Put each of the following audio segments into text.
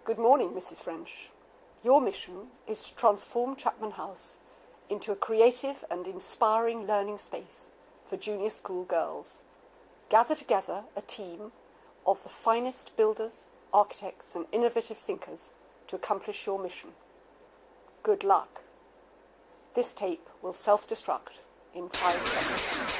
Good morning, Mrs. French. Your mission is to transform Chapman House into a creative and inspiring learning space for junior school girls. Gather together a team of the finest builders, architects and innovative thinkers to accomplish your mission. Good luck. This tape will self-destruct in 5 seconds.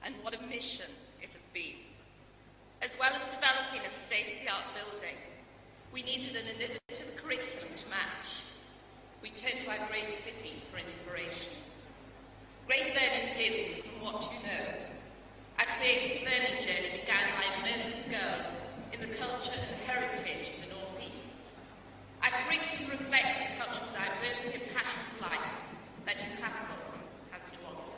And what a mission it has been. As well as developing a state-of-the-art building, we needed an innovative curriculum to match. We turned to our great city for inspiration. Great learning begins from what you know. Our creative learning journey began by immersing girls in the culture and heritage of the North East. Our curriculum reflects the cultural diversity and passion for life that Newcastle has to offer.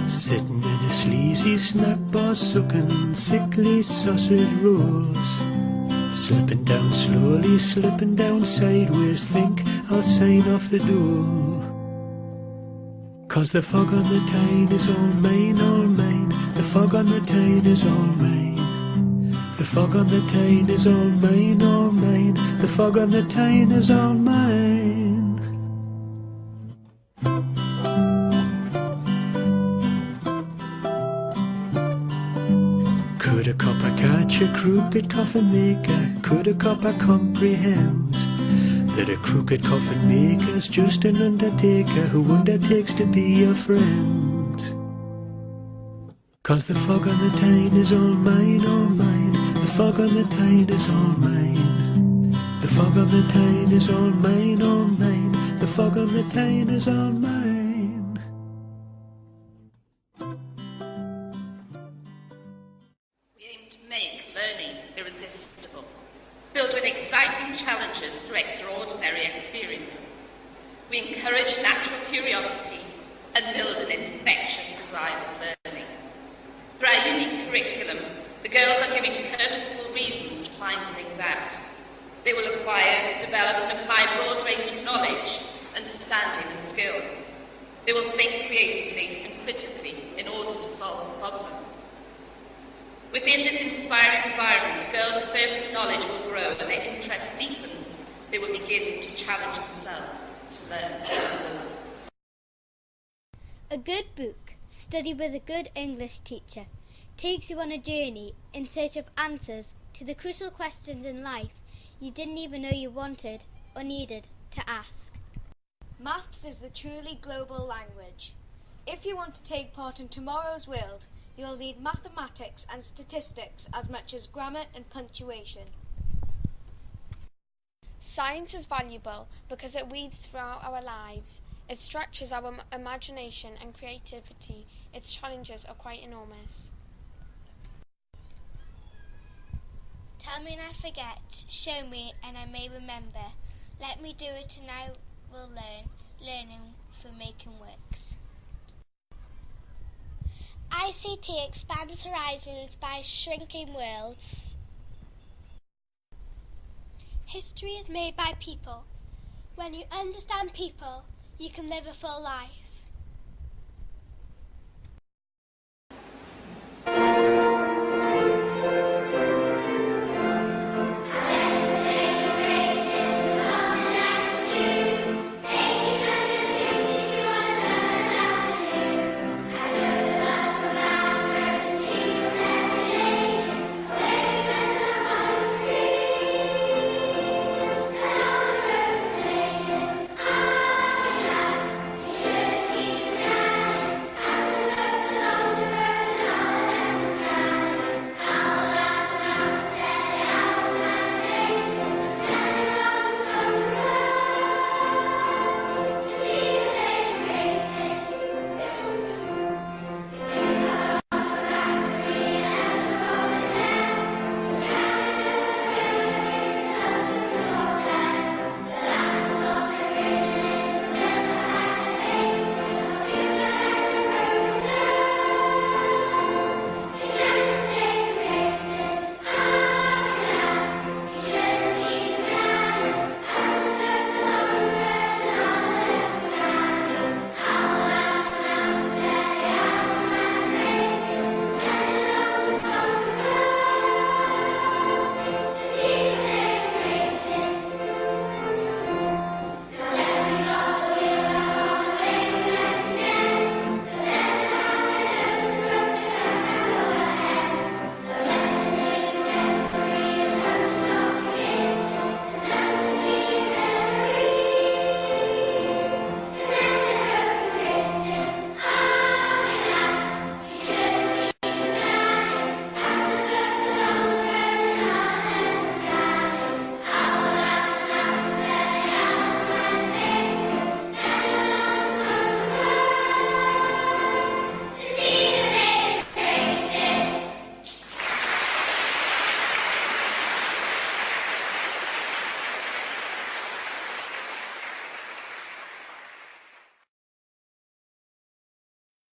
Sitting in a sleazy snack bar, sucking sickly sausage rolls. Slipping down slowly, slipping down sideways, think I'll sign off the door. 'Cause the fog on the Tyne is all mine, all mine. The fog on the Tyne is all mine. The fog on the Tyne is all mine, all mine. The fog on the Tyne is all mine. Could a copper catch a crooked coffin maker? Could a copper comprehend that a crooked coffin maker's just an undertaker who undertakes to be your friend? 'Cause the fog on the Tyne is all mine, all mine. The fog on the Tyne is all mine. The fog on the Tyne is all mine, all mine. The fog on the Tyne is all mine. Filled with exciting challenges through extraordinary experiences. We encourage natural curiosity and build an infectious desire for learning. Through our unique curriculum, The girls are given purposeful reasons to find things out. They will acquire, develop and apply a broad range of knowledge, understanding and skills. They will think creatively and critically in order to solve a problem. Within this inspiring environment, the girls' thirst for knowledge will grow and their interest deepens. They will begin to challenge themselves to learn. A good book, studied with a good English teacher, takes you on a journey in search of answers to the crucial questions in life you didn't even know you wanted or needed to ask. Maths is the truly global language. If you want to take part in tomorrow's world, you'll need mathematics and statistics as much as grammar and punctuation. Science is valuable because it weaves throughout our lives. It stretches our imagination and creativity. Its challenges are quite enormous. Tell me and I forget, show me and I may remember. Let me do it and I will learn, learning through making works. ICT expands horizons by shrinking worlds. History is made by people. When you understand people, you can live a full life.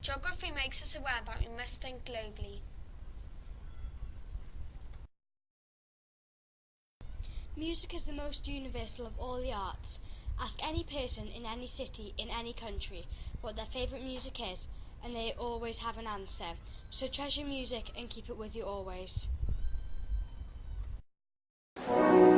Geography makes us aware that we must think globally. Music is the most universal of all the arts. Ask any person in any city, in any country, what their favourite music is, and they always have an answer. So treasure music and keep it with you always. Thank you.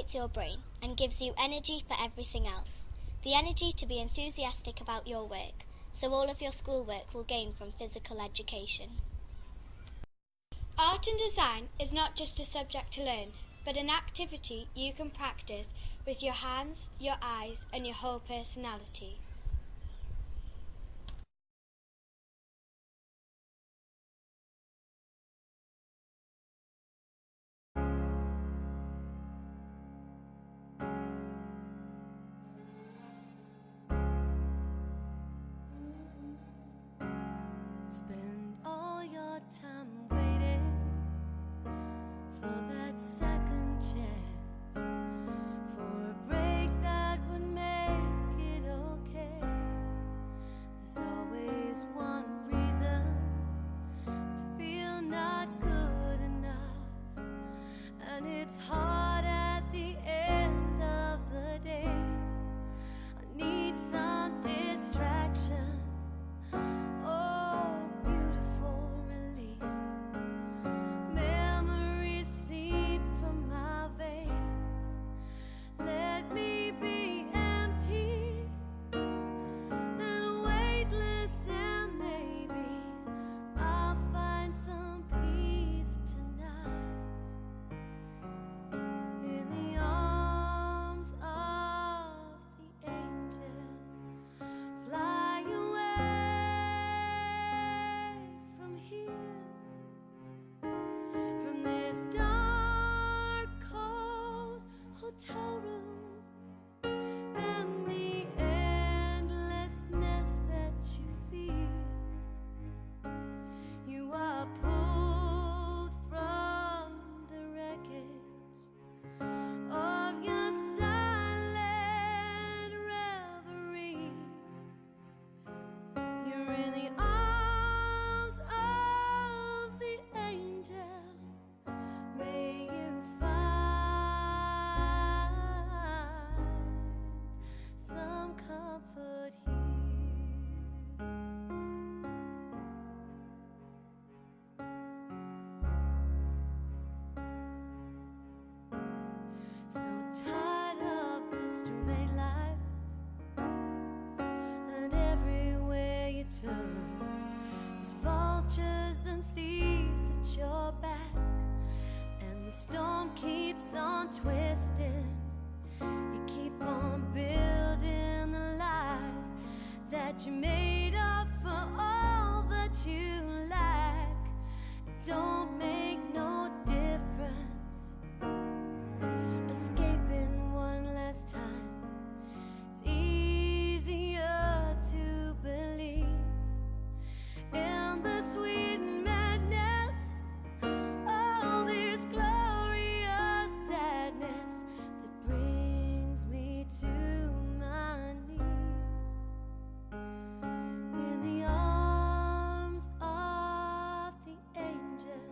stimulates your brain and gives you energy for everything else. The energy to be enthusiastic about your work, so all of your schoolwork will gain from physical education. Art and design is not just a subject to learn, but an activity you can practice with your hands, your eyes, and your whole personality. Spend all your time waiting for that second chance, for a break that would make it okay. There's always one reason to feel not good enough, and it's hard at the end of the day. I need some distraction. Oh, beautiful release. Memories seep from my veins. Let me be empty and weightless, and maybe I'll find some peace tonight in the arms of the angel. Fly away from here, from this dark, cold hotel room, and the endlessness that you feel. You are pulled from the wreckage of your silent reverie. You're in the arms of the angel. May you find some comfort here. So tired of the straight life, and everywhere you turn, there's vultures and thieves at your back, and the storm keeps on twisting. You keep on building the lies that you made up for all that you lack. It don't make no difference. Escaping one last time, it's easier to believe in the sweet madness. Oh, this glorious sadness that brings me to my knees in the arms of the angel.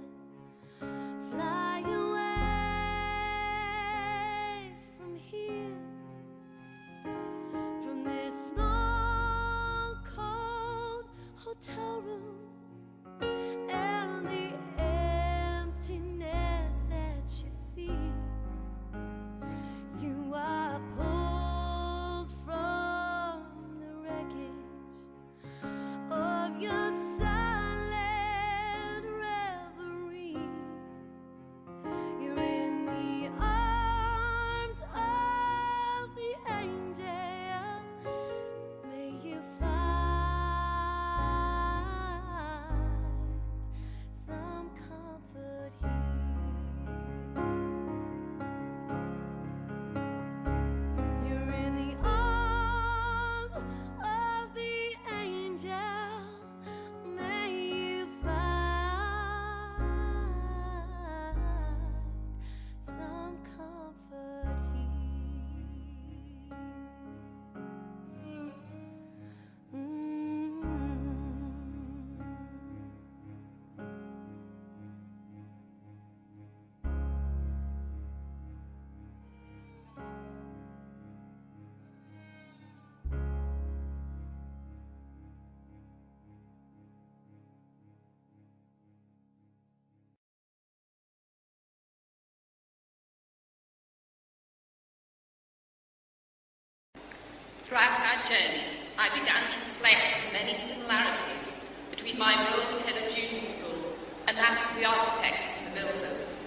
Throughout our journey, I began to reflect on many similarities between my role as head of junior school and that of the architects and the builders.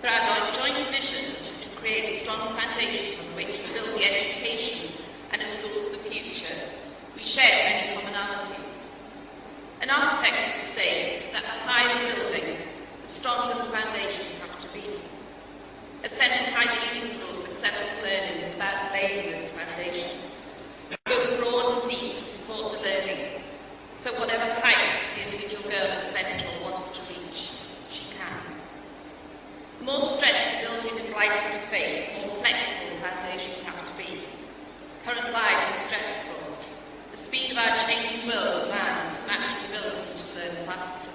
Through our joint vision to create strong foundations on which to build the education and a school for the future, we shared many commonalities. An architect would state that the higher the building, the stronger the foundations have to be. At Central High Junior School, successful learning is about laying those foundations, both broad and deep, to support the learning, so whatever heights the individual girl at Central wants to reach, she can. The more stress the building is likely to face, the more flexible the foundations have to be. Current lives are stressful. The speed of our changing world demands a matched ability to learn faster.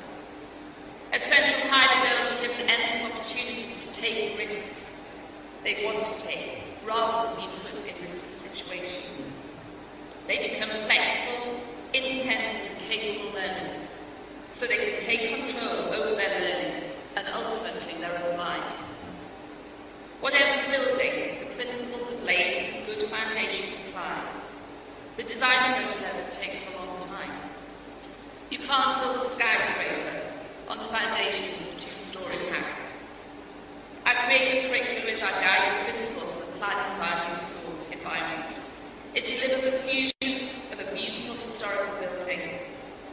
At Central High, the girls are given endless opportunities to take risks they want to take, rather than being put in risky situations. They become flexible, independent and capable learners, so they can take control over their learning and ultimately their own lives. Whatever the building, the principles of laying good foundations apply. The design process takes a long time. You can't build a skyscraper on the foundations of a two-storey house. Our creative curriculum is our guiding principle for the planning of our new school environment. It delivers a fusion of a beautiful historical building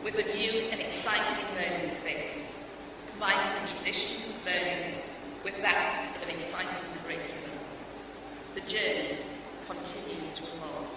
with a new and exciting learning space, combining the traditions of learning with that of an exciting curriculum. The journey continues to evolve.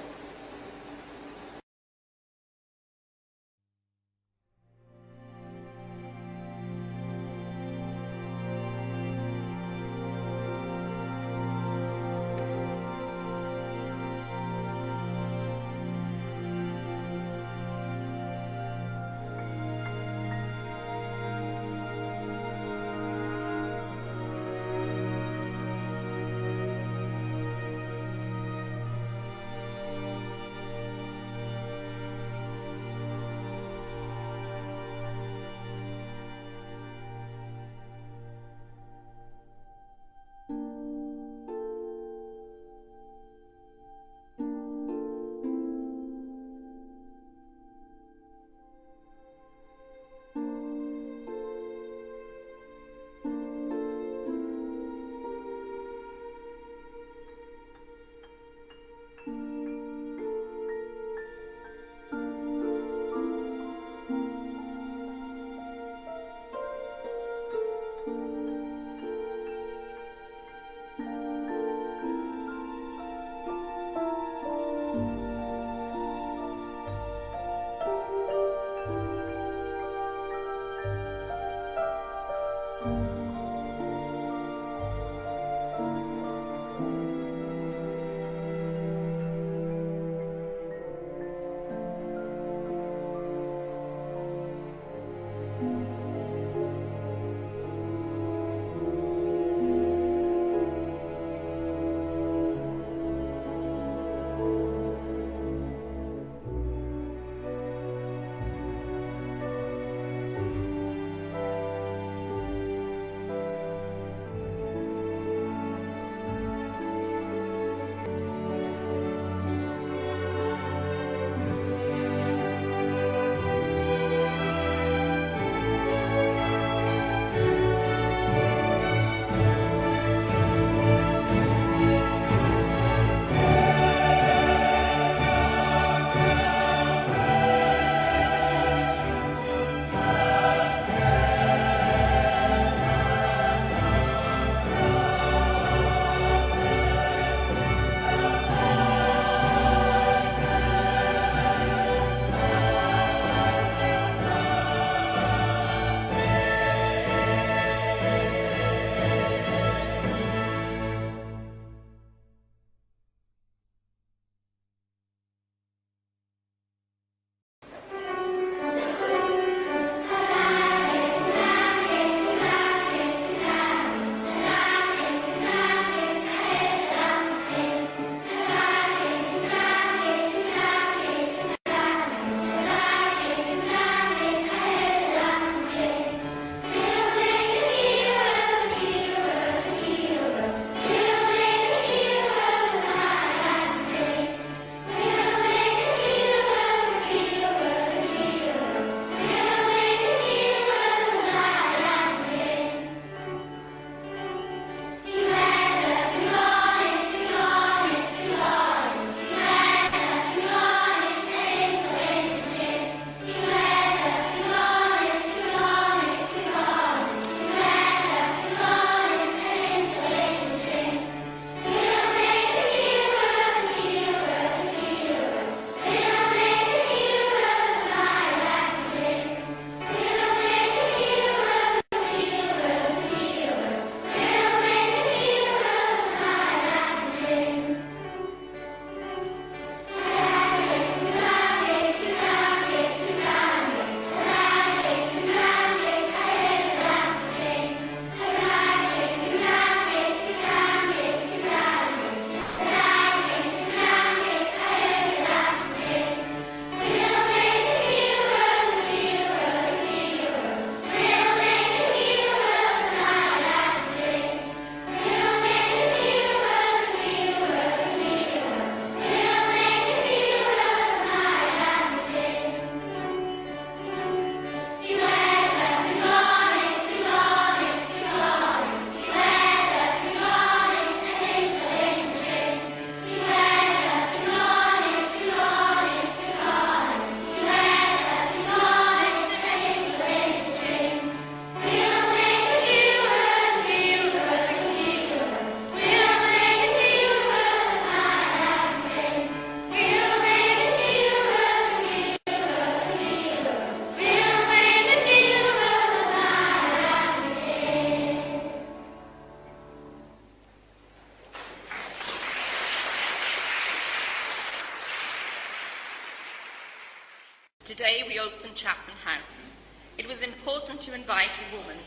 Today we open Chapman House. It was important to invite a woman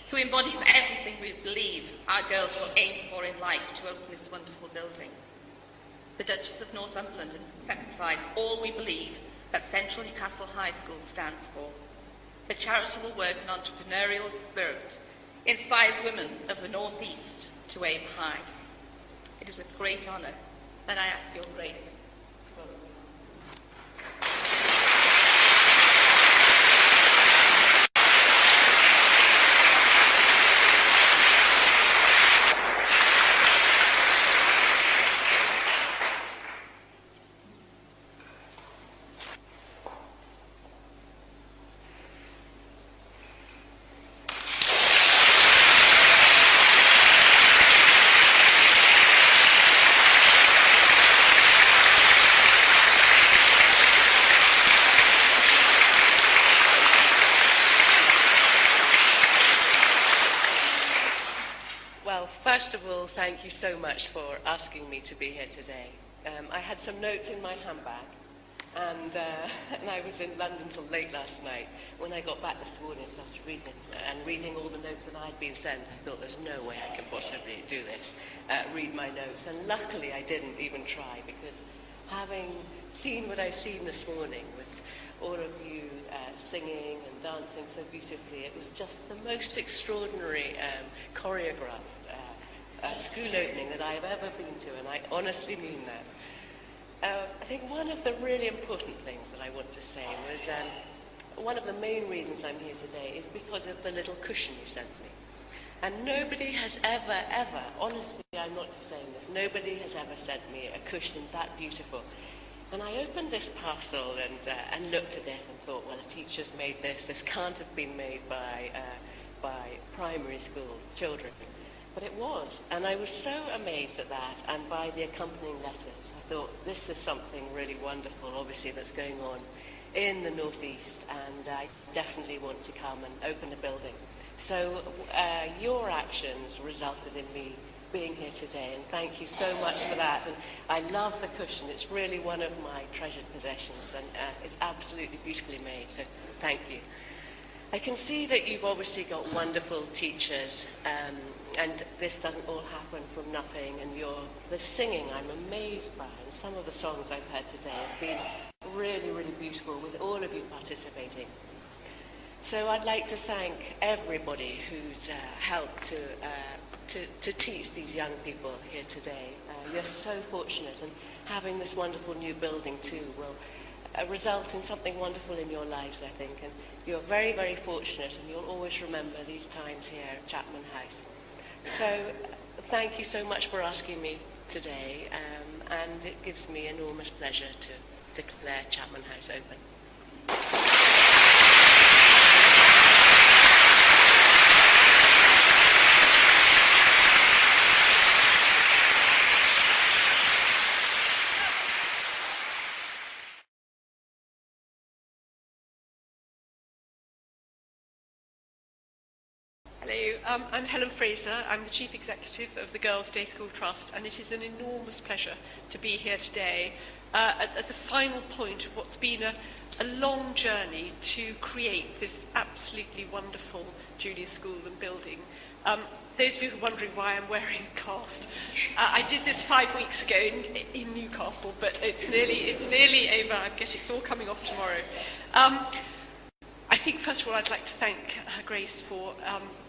who embodies everything we believe our girls will aim for in life to open this wonderful building. The Duchess of Northumberland exemplifies all we believe that Central Newcastle High School stands for. Her charitable work and entrepreneurial spirit inspires women of the North East to aim high. It is with great honour that I ask your grace to open. First of all, thank you so much for asking me to be here today. I had some notes in my handbag, and I was in London till late last night. When I got back this morning, I started reading all the notes that I'd been sent. I thought, there's no way I can possibly do this, read my notes. And luckily, I didn't even try, because having seen what I've seen this morning with all of you singing and dancing so beautifully, it was just the most extraordinary choreographed school opening that I have ever been to, and I honestly mean that. I think one of the really important things that I want to say was one of the main reasons I'm here today is because of the little cushion you sent me. And nobody has ever, honestly, I'm not just saying this, nobody has ever sent me a cushion that beautiful. And I opened this parcel and looked at it and thought, well, a teacher's made this. This can't have been made by primary school children. But it was, and I was so amazed at that, and by the accompanying letters. I thought, this is something really wonderful, obviously, that's going on in the Northeast, and I definitely want to come and open a building. So your actions resulted in me being here today, and thank you so much for that. And I love the cushion. It's really one of my treasured possessions, and it's absolutely beautifully made, so thank you. I can see that you've obviously got wonderful teachers, and this doesn't all happen from nothing, and the singing I'm amazed by, and some of the songs I've heard today have been really, really beautiful with all of you participating. So I'd like to thank everybody who's helped to teach these young people here today. You're so fortunate, and having this wonderful new building too will result in something wonderful in your lives, I think, and you're very, very fortunate, and you'll always remember these times here at Chapman House. So thank you so much for asking me today, and it gives me enormous pleasure to declare Chapman House open. Hello, I'm Helen Fraser. I'm the Chief Executive of the Girls' Day School Trust, and it is an enormous pleasure to be here today at the final point of what's been a long journey to create this absolutely wonderful junior school and building. Those of you who are wondering why I'm wearing a cast, I did this 5 weeks ago in Newcastle, but it's nearly over. It's all coming off tomorrow. I think, first of all, I'd like to thank Her Grace for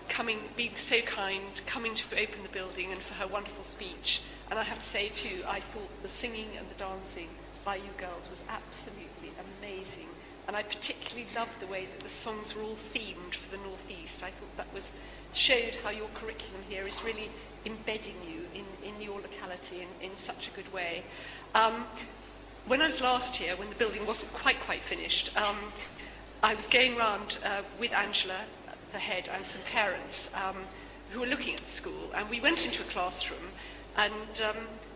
coming, being so kind, coming to open the building, and for her wonderful speech. And I have to say, too, I thought the singing and the dancing by you girls was absolutely amazing. And I particularly loved the way that the songs were all themed for the Northeast. I thought that showed how your curriculum here is really embedding you in your locality in such a good way. When I was last here, when the building wasn't quite finished, I was going round with Angela, the head, and some parents who were looking at the school, and we went into a classroom, and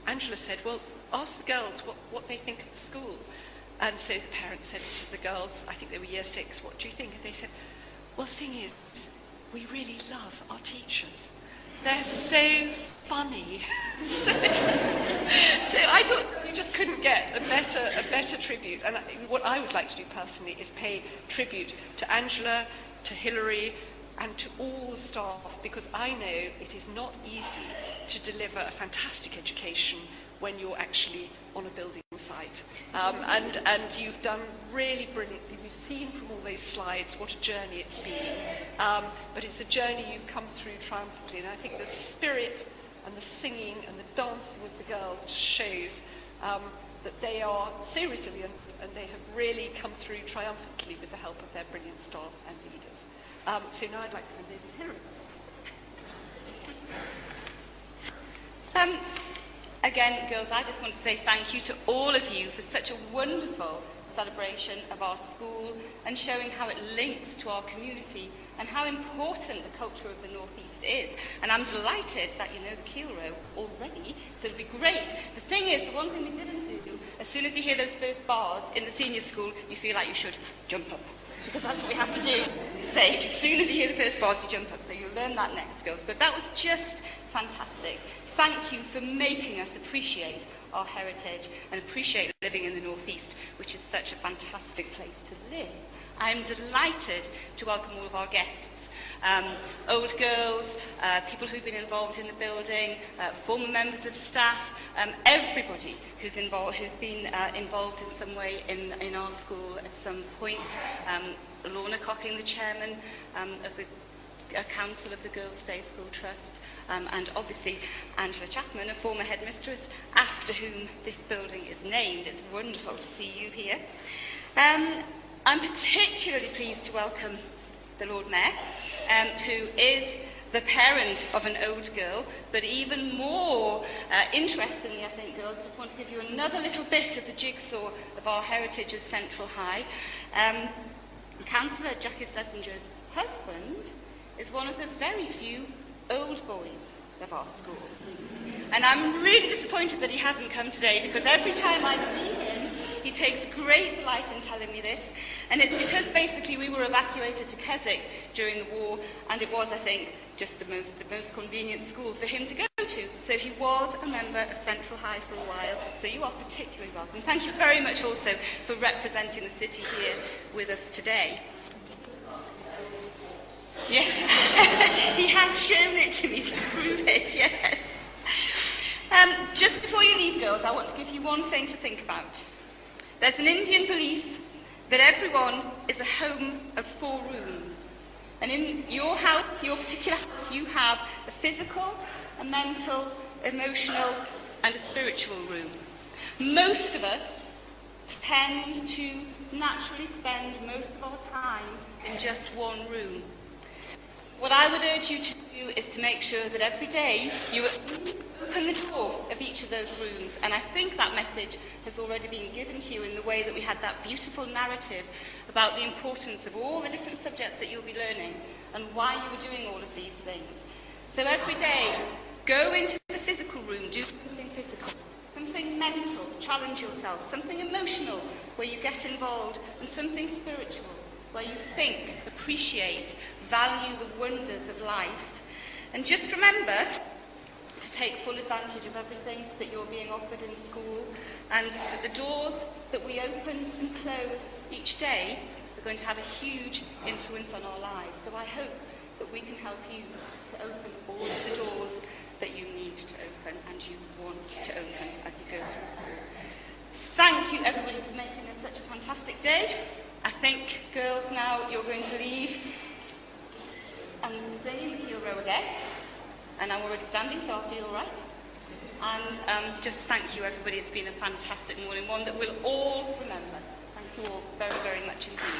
Angela said, well, ask the girls what they think of the school. And so the parents said to the girls, I think they were year 6, what do you think? And they said, well, the thing is, we really love our teachers. They're so funny. so I thought, just couldn't get a better tribute. And what I would like to do personally is pay tribute to Angela, to Hilary, and to all the staff, because I know it is not easy to deliver a fantastic education when you're actually on a building site. And you've done really brilliantly. We've seen from all those slides what a journey it's been. But it's a journey you've come through triumphantly. And I think the spirit and the singing and the dancing with the girls just shows that they are so resilient, and they have really come through triumphantly with the help of their brilliant staff and leaders. So now I'd like to hand over to Hilary. Again, girls, I just want to say thank you to all of you for such a wonderful celebration of our school and showing how it links to our community and how important the culture of the North East is. And I'm delighted that you know the Keel Row already, so it'll be great. The thing is, the one thing we didn't do, as soon as you hear those first bars in the senior school, you feel like you should jump up. Because that's what we have to do. Say, as soon as you hear the first bars, you jump up. So you'll learn that next, girls. But that was just fantastic. Thank you for making us appreciate our heritage and appreciate living in the North East, which is such a fantastic place to live. I'm delighted to welcome all of our guests, old girls, people who've been involved in the building, former members of staff, everybody who's been involved in some way in our school at some point. Lorna Cocking, the chairman of the council of the Girls' Day School Trust. And obviously Angela Chapman, a former headmistress, after whom this building is named. It's wonderful to see you here. I'm particularly pleased to welcome the Lord Mayor, who is the parent of an old girl, but even more interestingly, I think, girls, I just want to give you another little bit of the jigsaw of our heritage at Central High. Councillor Jackie Schlesinger's husband is one of the very few old boys of our school. And I'm really disappointed that he hasn't come today, because every time I see him, he takes great delight in telling me this. And it's because basically we were evacuated to Keswick during the war, and it was, I think, just the most convenient school for him to go to. So he was a member of Central High for a while, so you are particularly welcome. Thank you very much also for representing the city here with us today. Yes, he has shown it to me to prove it, yes. Just before you leave, girls, I want to give you one thing to think about. There's an Indian belief that everyone is a home of 4 rooms. And in your house, your particular house, you have a physical, a mental, emotional, and a spiritual room. Most of us tend to naturally spend most of our time in just one room. What I would urge you to do is to make sure that every day you open the door of each of those rooms. And I think that message has already been given to you in the way that we had that beautiful narrative about the importance of all the different subjects that you'll be learning and why you were doing all of these things. So every day, go into the physical room, do something physical, something mental, challenge yourself, something emotional, where you get involved, and something spiritual, where you think, appreciate, value the wonders of life. And just remember to take full advantage of everything that you're being offered in school, and that the doors that we open and close each day are going to have a huge influence on our lives. So I hope that we can help you to open all of the doors that you need to open and you want to open as you go through school. Thank you, everybody, for making this such a fantastic day. I think, girls, now you're going to leave and stay in the Keel Row again. And I'm already standing, so I'll feel all right. And just thank you, everybody. It's been a fantastic morning, one that we'll all remember. Thank you all very, very much indeed.